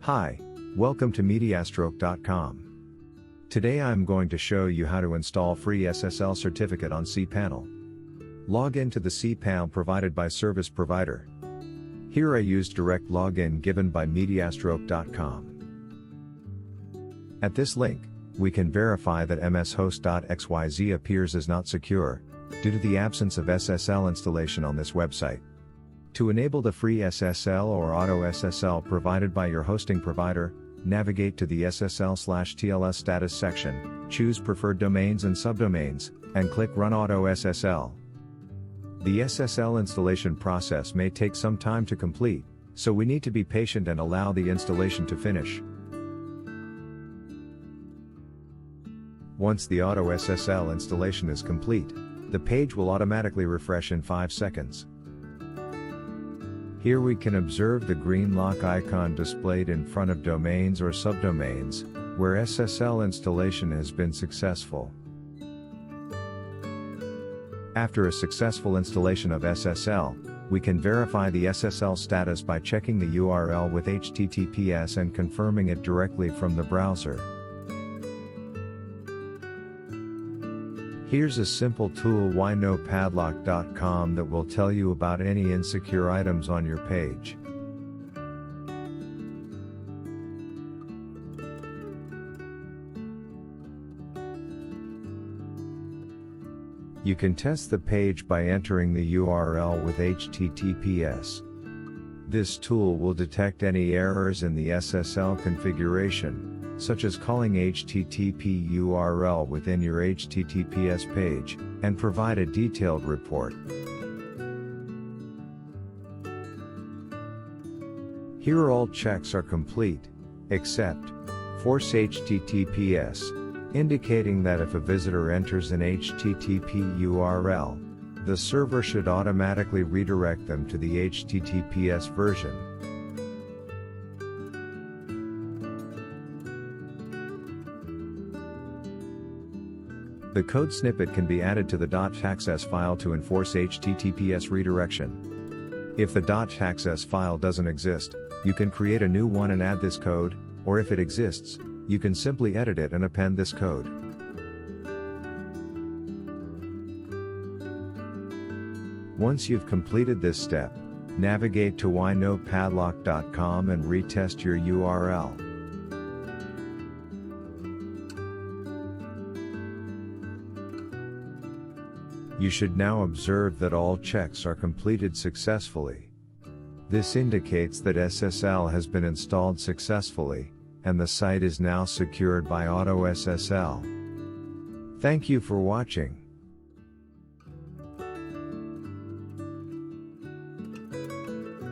Hi, welcome to mediastroke.com. Today I'm going to show you how to install free SSL certificate on cPanel. Log in to the cPanel provided by service provider. Here I use direct login given by mediastroke.com. At this link, we can verify that mshost.xyz appears as not secure, due to the absence of SSL installation on this website. To enable the free SSL or auto SSL provided by your hosting provider, navigate to the SSL/TLS status section, choose preferred domains and subdomains, and click Run Auto SSL. The SSL installation process may take some time to complete, so we need to be patient and allow the installation to finish. Once the auto SSL installation is complete, the page will automatically refresh in 5 seconds. Here we can observe the green lock icon displayed in front of domains or subdomains, where SSL installation has been successful. After a successful installation of SSL, we can verify the SSL status by checking the URL with https and confirming it directly from the browser. Here's a simple tool whynopadlock.com that will tell you about any insecure items on your page. You can test the page by entering the URL with https. This tool will detect any errors in the SSL configuration, such as calling HTTP URL within your HTTPS page, and provide a detailed report. Here all checks are complete, except force HTTPS, indicating that if a visitor enters an HTTP URL, the server should automatically redirect them to the HTTPS version. The code snippet can be added to the htaccess file to enforce HTTPS redirection. If the htaccess file doesn't exist, you can create a new one and add this code, or if it exists, you can simply edit it and append this code. Once you've completed this step, navigate to whynopadlock.com and retest your URL. You should now observe that all checks are completed successfully. This indicates that SSL has been installed successfully, and the site is now secured by Auto SSL. Thank you for watching.